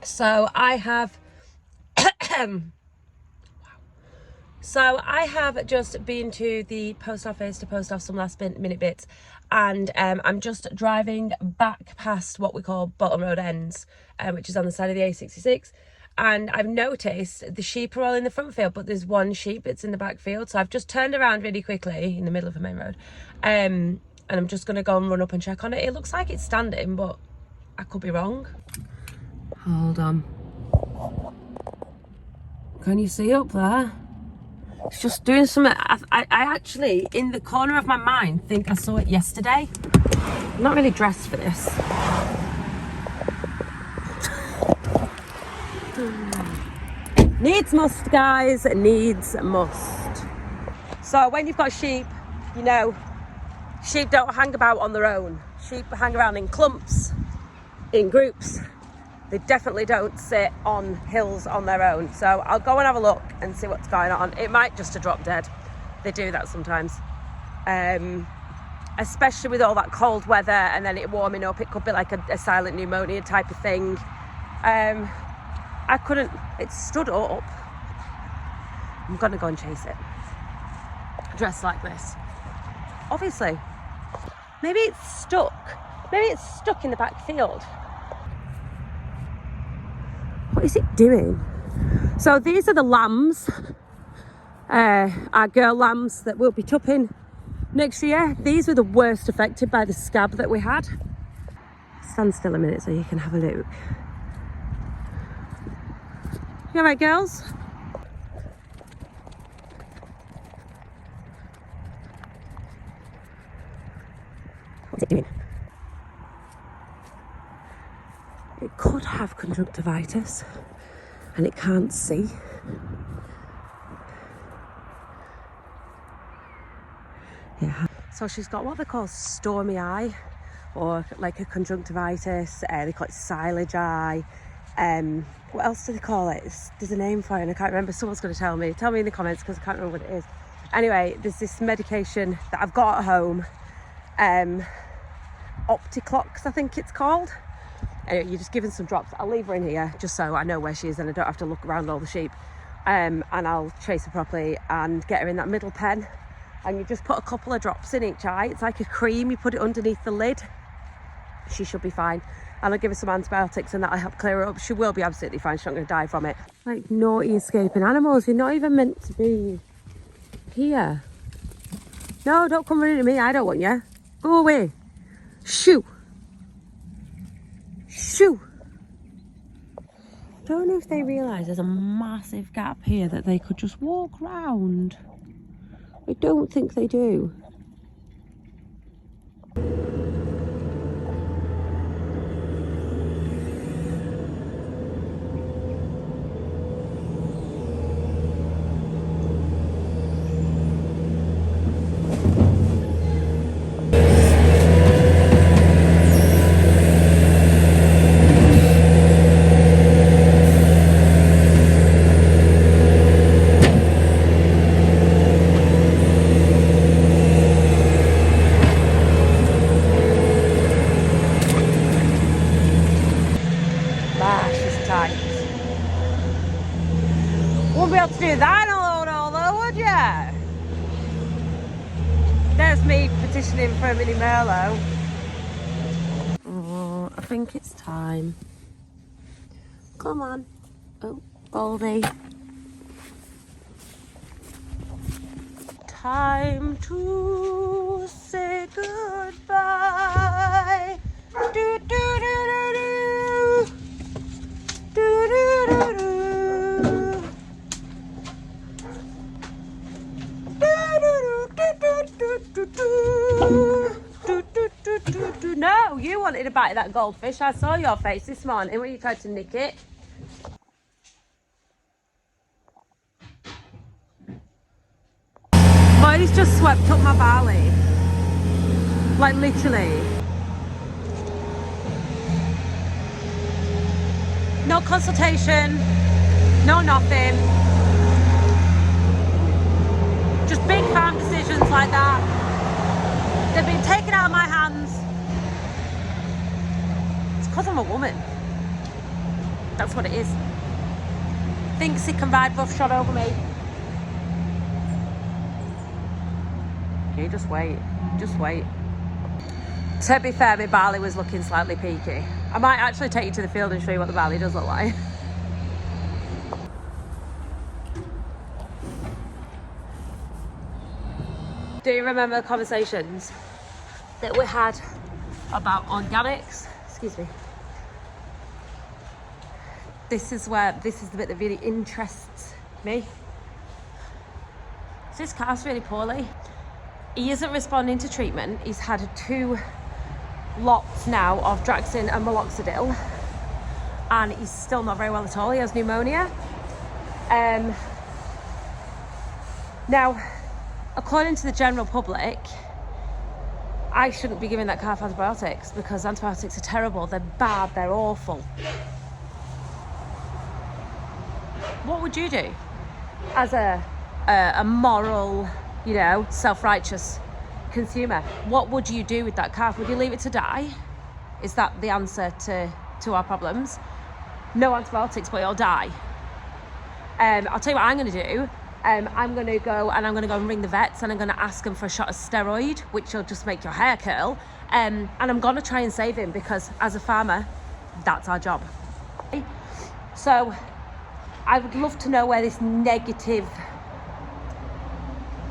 So I have just been to the post office to post off some last minute bits, and I'm just driving back past what we call Bolton Road Ends, which is on the side of the A66, and I've noticed the sheep are all in the front field, but there's one sheep that's in the back field. So I've just turned around really quickly in the middle of a main road, and I'm just going to go and run up and check on it. It looks like it's standing, but I could be wrong. Hold on. Can you see up there? It's just doing something. I actually, in the corner of my mind, think I saw it yesterday. I'm not really dressed for this. Needs must, guys. Needs must. So when you've got sheep, you know, sheep don't hang about on their own. Sheep hang around in clumps, in groups. They definitely don't sit on hills on their own. So I'll go and have a look and see what's going on. It might just have dropped dead. They do that sometimes. Especially with all that cold weather and then it warming up. It could be like a silent pneumonia type of thing. I couldn't, it stood up. I'm gonna go and chase it. Dressed like this. Obviously. Maybe it's stuck. Maybe it's stuck in the back field. What is it doing? So these are the lambs, our girl lambs that will be tupping next year. These were the worst affected by the scab that we had. Stand still a minute so you can have a look. You all right, girls? What's it doing? It could have conjunctivitis and it can't see. Yeah. So she's got what they call stormy eye, or like a conjunctivitis. They call it silage eye. What else do they call it? There's a name for it and I can't remember. Someone's going to tell me. Tell me in the comments because I can't remember what it is. Anyway, there's this medication that I've got at home. Opticlox, I think it's called. Anyway, you're just giving some drops. I'll leave her in here just so I know where she is and I don't have to look around all the sheep. And I'll chase her properly and get her in that middle pen. And you just put a couple of drops in each eye. It's like a cream. You put it underneath the lid. She should be fine. And I'll give her some antibiotics and that'll help clear her up. She will be absolutely fine. She's not going to die from it. Like naughty escaping animals. You're not even meant to be here. No, don't come running to me. I don't want you. Go away. Shoo. Shoo! Don't know if they realise there's a massive gap here that they could just walk round. I don't think they do. Won't be able to do that alone, although, would ya? There's me petitioning for a mini Merlot. Oh, I think it's time. Come on. Oh, Goldie. Time to say goodbye. Do, do, do, do, do. Do, do, do, do. No, you wanted a bite of that goldfish. I saw your face this morning when you tried to nick it. Boy's just swept up my barley. Like literally. No consultation, no nothing. Just big farm decisions like that. They've been taken out of my hands. It's because I'm a woman. That's what it is. Thinks it can ride roughshod over me. Okay, just wait. Just wait. To be fair, my barley was looking slightly peaky. I might actually take you to the field and show you what the barley does look like. Do you remember the conversations that we had about organics? Excuse me. This is the bit that really interests me. So this calf's really poorly. He isn't responding to treatment. He's had 2 lots now of Draxin and Maloxidil, and he's still not very well at all. He has pneumonia. Now, according to the general public, I shouldn't be giving that calf antibiotics because antibiotics are terrible, they're bad, they're awful. What would you do as a moral, you know, self-righteous consumer? What would you do with that calf? Would you leave it to die? Is that the answer to our problems? No antibiotics, but it'll die. I'll tell you what I'm going to do. I'm going to go and ring the vets, and I'm going to ask them for a shot of steroid, which will just make your hair curl. And I'm going to try and save him because as a farmer, that's our job. So I would love to know where this negative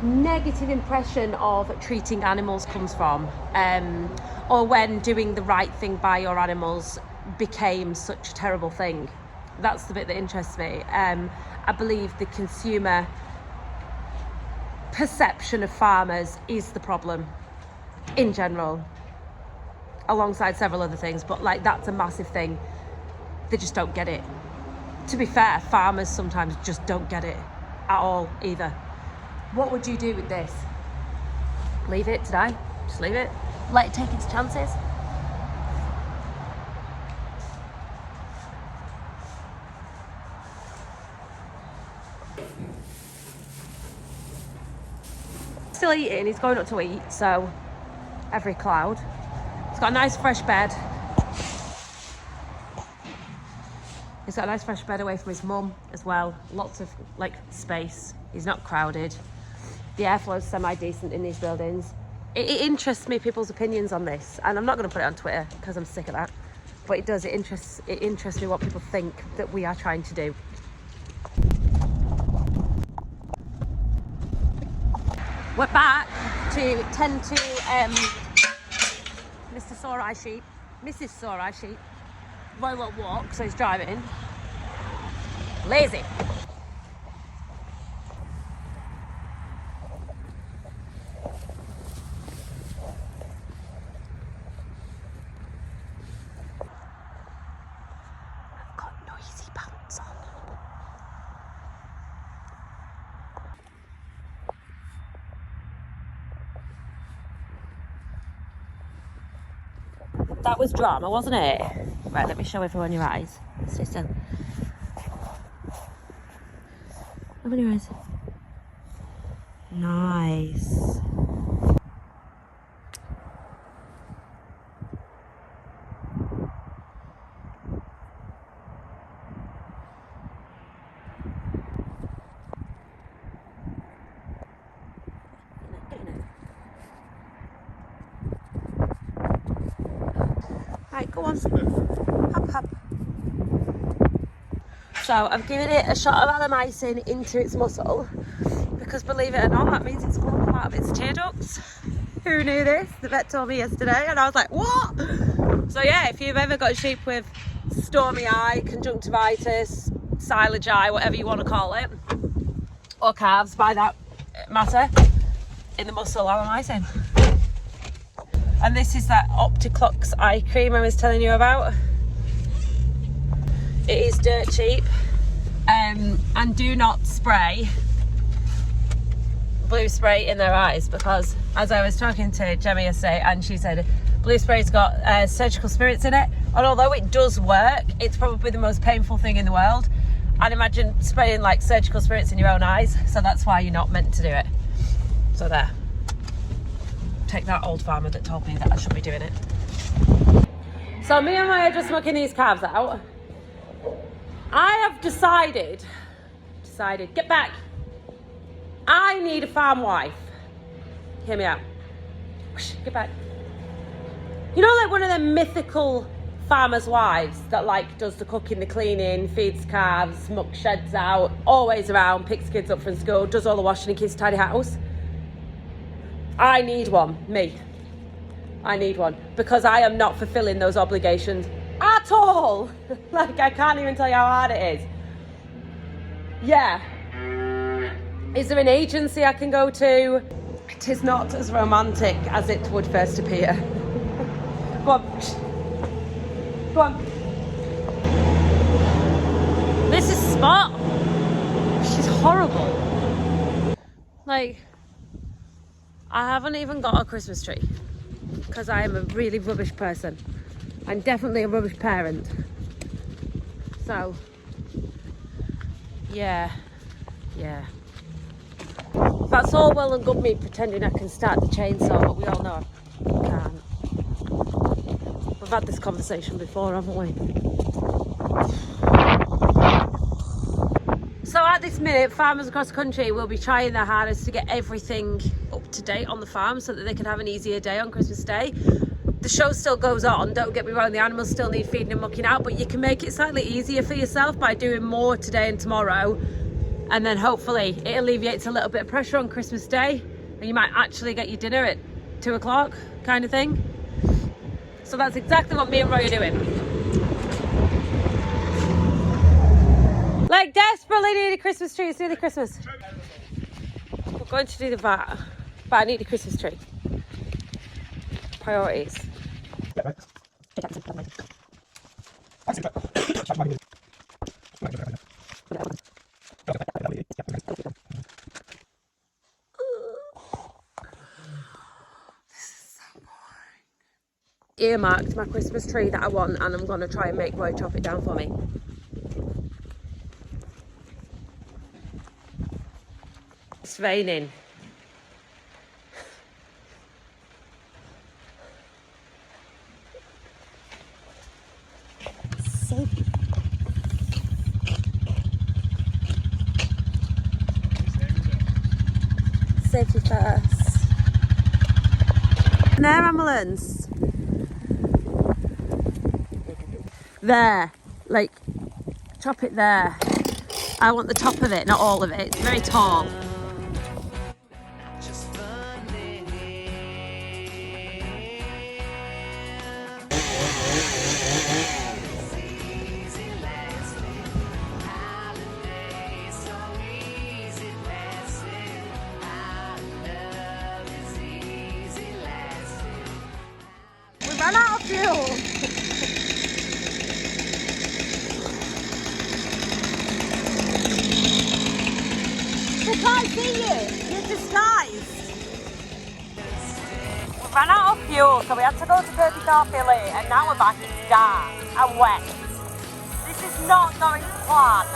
impression of treating animals comes from, or when doing the right thing by your animals became such a terrible thing. That's the bit that interests me. I believe the consumer perception of farmers is the problem in general, alongside several other things, but like that's a massive thing. They just don't get it. To be fair, farmers sometimes just don't get it at all either. What would you do with this? Leave it to die? Just leave it? Let it take its chances? Still eating, he's going up to eat, so every cloud. He's got a nice fresh bed. He's got a nice fresh bed away from his mum as well. Lots of like space. He's not crowded. The airflow is semi-decent in these buildings. It interests me, people's opinions on this, and I'm not going to put it on Twitter because I'm sick of that. But it does. It interests me what people think that we are trying to do. We're back to tend to Mr. Sore Eye Sheep, Mrs. Sore Eye Sheep. Roy won't walk, so he's driving. Lazy. I've got noisy pants on. That was drama, wasn't it? Right, let me show everyone your eyes. Stay still. Open your eyes. Nice. Right, go on. Hop, hop. So I've given it a shot of adamycin into its muscle because, believe it or not, that means it's going to come out of its tear ducts. Who knew this? The vet told me yesterday, and I was like, what? So yeah, if you've ever got sheep with stormy eye, conjunctivitis, silage eye, whatever you want to call it, or calves by that matter, in the muscle, adamycin. And this is that Opticlux eye cream I was telling you about. It is dirt cheap, and do not spray blue spray in their eyes, because as I was talking to Gemma yesterday, and she said blue spray's got surgical spirits in it, and although it does work, it's probably the most painful thing in the world. And imagine spraying like surgical spirits in your own eyes, so that's why you're not meant to do it. So there. Take that, old farmer that told me that I should be doing it. So me and Maya are just mucking these calves out. I have decided, get back. I need a farm wife. Hear me out. Get back. You know, like one of them mythical farmers' wives that like does the cooking, the cleaning, feeds calves, mucks sheds out, always around, picks kids up from school, does all the washing and keeps a tidy house. I need one, me. I need one because I am not fulfilling those obligations at all. Like, I can't even tell you how hard it is. Yeah. Is there an agency I can go to? It is not as romantic as it would first appear. Go on. Go on. Mrs. Spot. She's horrible. Like, I haven't even got a Christmas tree because I am a really rubbish person. I'm definitely a rubbish parent. So, yeah. That's all well and good me pretending I can start the chainsaw, but we all know I can't. We've had this conversation before, haven't we? So at this minute, farmers across the country will be trying their hardest to get everything up to date on the farm so that they can have an easier day on Christmas Day. The show still goes on, don't get me wrong, the animals still need feeding and mucking out, but you can make it slightly easier for yourself by doing more today and tomorrow, and then hopefully it alleviates a little bit of pressure on Christmas Day and you might actually get your dinner at 2 o'clock kind of thing. So that's exactly what me and Roy are doing. Like, desperately need a Christmas tree. It's nearly Christmas. We're going to do the vat, but I need a Christmas tree. Priorities. Earmarked my Christmas tree that I want, and I'm going to try and make Roy chop it down for me. It's raining. Safety first. And there, ambulance. There, like, chop it there. I want the top of it, not all of it. It's very tall. We ran out of fuel. I can't see you. You're disguised. We ran out of fuel, so we had to go to Derby Carfilly, and now we're back. It's dark and wet. This is not going to plan.